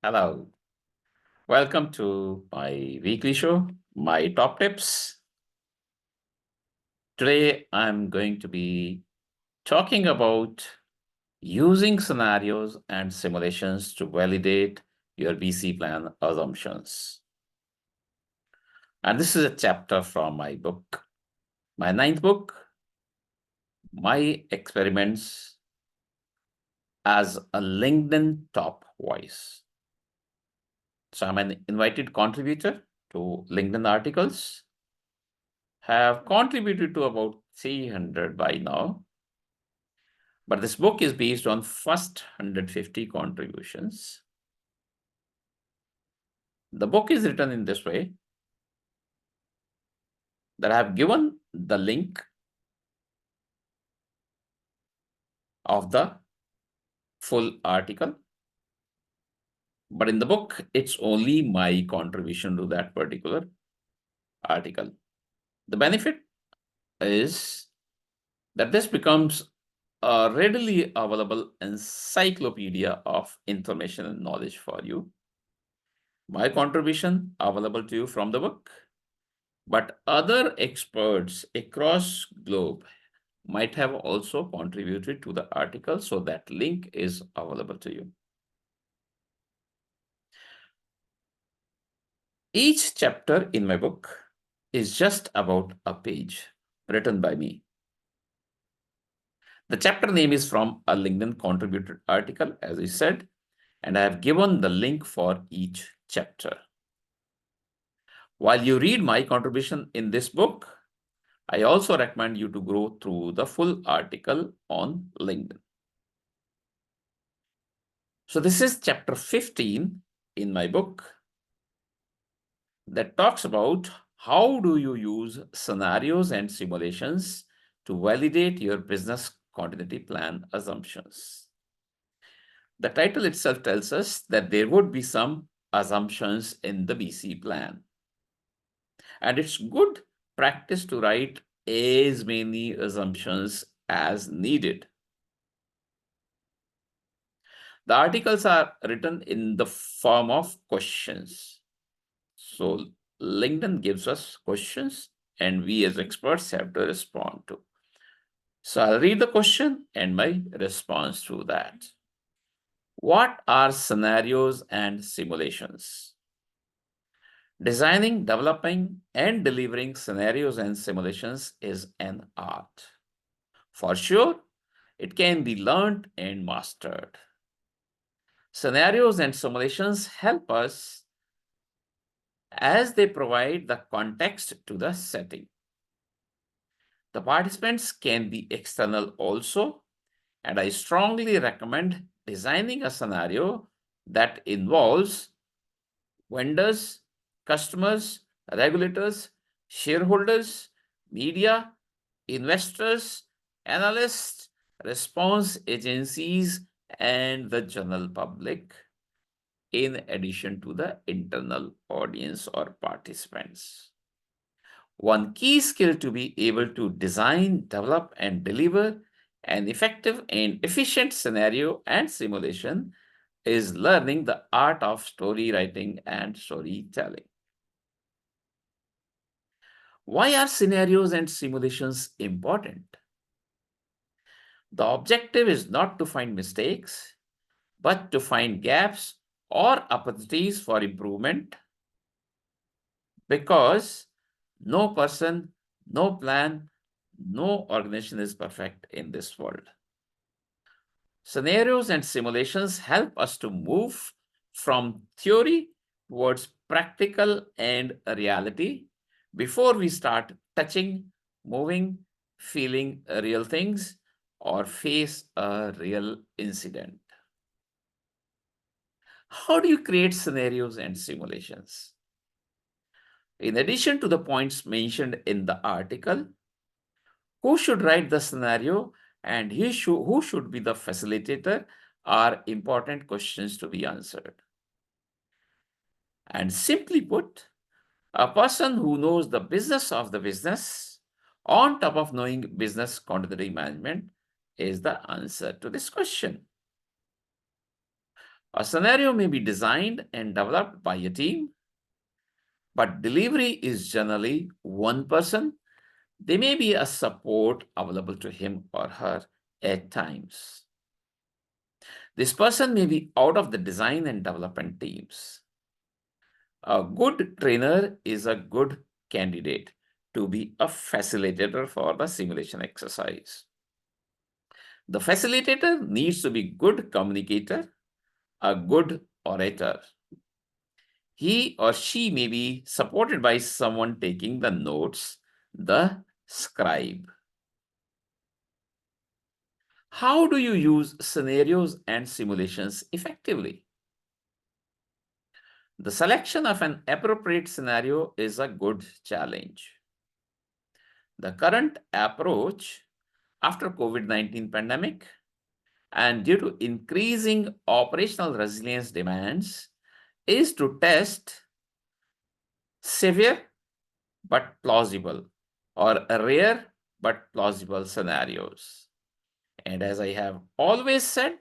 Hello, welcome to my weekly show, My Top Tips. Today, I'm going to be talking about using scenarios and simulations to validate your BC plan assumptions. And this is a chapter from my book, my ninth book, My Experiments as a LinkedIn Top Voice. So I'm an invited contributor to LinkedIn articles, have contributed to about 300 by now. But this book is based on first 150 contributions. The book is written in this way that I have given the link of the full article. But in the book, it's only my contribution to that particular article. The benefit is that this becomes a readily available encyclopedia of information and knowledge for you. My contribution available to you from the book, but other experts across globe might have also contributed to the article, so that link is available to you. Each chapter in my book is just about a page written by me. The chapter name is from a LinkedIn contributed article, as I said, and I have given the link for each chapter. While you read my contribution in this book, I also recommend you to go through the full article on LinkedIn. So this is chapter 15 in my book that talks about how do you use scenarios and simulations to validate your business continuity plan assumptions. The title itself tells us that there would be some assumptions in the BC plan. And it's good practice to write as many assumptions as needed. The articles are written in the form of questions. So LinkedIn gives us questions and we as experts have to respond to. So I'll read the question and my response to that. What are scenarios and simulations? Designing, developing, and delivering scenarios and simulations is an art. For sure, it can be learned and mastered. Scenarios and simulations help us as they provide the context to the setting. The participants can be external also, and I strongly recommend designing a scenario that involves vendors, customers, regulators, shareholders, media, investors, analysts, response agencies, and the general public, in addition to the internal audience or participants. One key skill to be able to design, develop, and deliver an effective and efficient scenario and simulation is learning the art of story writing and storytelling. Why are scenarios and simulations important? The objective is not to find mistakes, but to find gaps or opportunities for improvement, because no person, no plan, no organization is perfect in this world. Scenarios and simulations help us to move from theory towards practical and reality before we start touching, moving, feeling real things, or face a real incident. How do you create scenarios and simulations? In addition to the points mentioned in the article, who should write the scenario and who should be the facilitator are important questions to be answered. And simply put, a person who knows the business of the business on top of knowing business continuity management is the answer to this question. A scenario may be designed and developed by a team, but delivery is generally one person. There may be a support available to him or her at times. This person may be out of the design and development teams. A good trainer is a good candidate to be a facilitator for the simulation exercise. The facilitator needs to be good communicator, a good orator. He or she may be supported by someone taking the notes, the scribe. How do you use scenarios and simulations effectively? The selection of an appropriate scenario is a good challenge. The current approach after COVID-19 pandemic and due to increasing operational resilience demands is to test severe but plausible or rare but plausible scenarios. And as I have always said,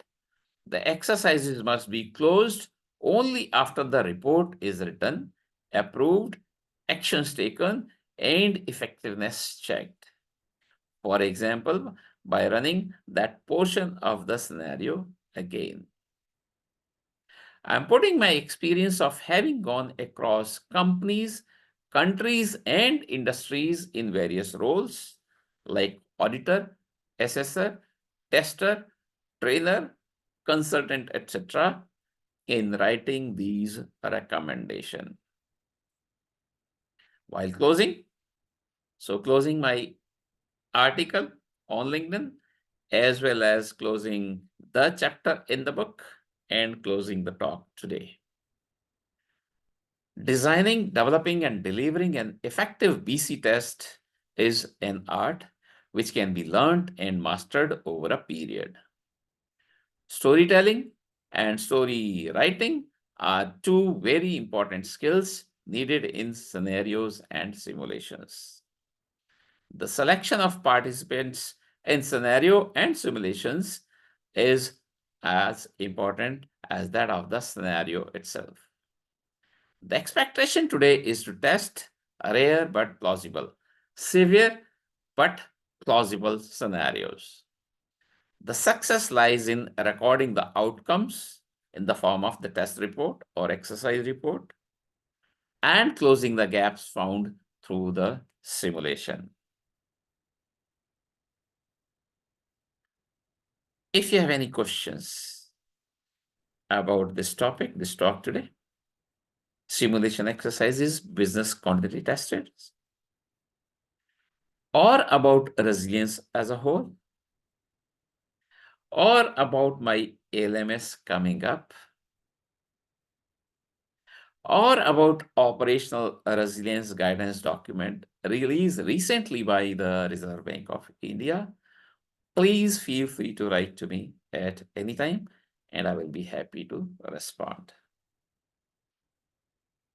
the exercises must be closed only after the report is written, approved, actions taken, and effectiveness checked. For example, by running that portion of the scenario again. I'm putting my experience of having gone across companies, countries, and industries in various roles like auditor, assessor, tester, trainer, consultant, etc. in writing these recommendations. While closing my article on LinkedIn, as well as closing the chapter in the book and closing the talk today. Designing, developing, and delivering an effective BC test is an art which can be learned and mastered over a period. Storytelling and story writing are two very important skills needed in scenarios and simulations. The selection of participants in scenario and simulations is as important as that of the scenario itself. The expectation today is to test rare but plausible, severe but plausible scenarios. The success lies in recording the outcomes in the form of the test report or exercise report and closing the gaps found through the simulation. If you have any questions about this topic, this talk today, simulation exercises, business continuity tested, or about resilience as a whole, or about my LMS coming up, or about operational resilience guidance document released recently by the Reserve Bank of India, please feel free to write to me at any time and I will be happy to respond.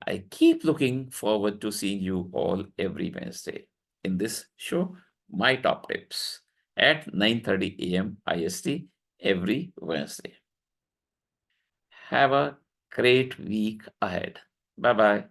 I keep looking forward to seeing you all every Wednesday in this show, My Top Tips, at 9:30 a.m. IST every Wednesday. Have a great week ahead. Bye-bye.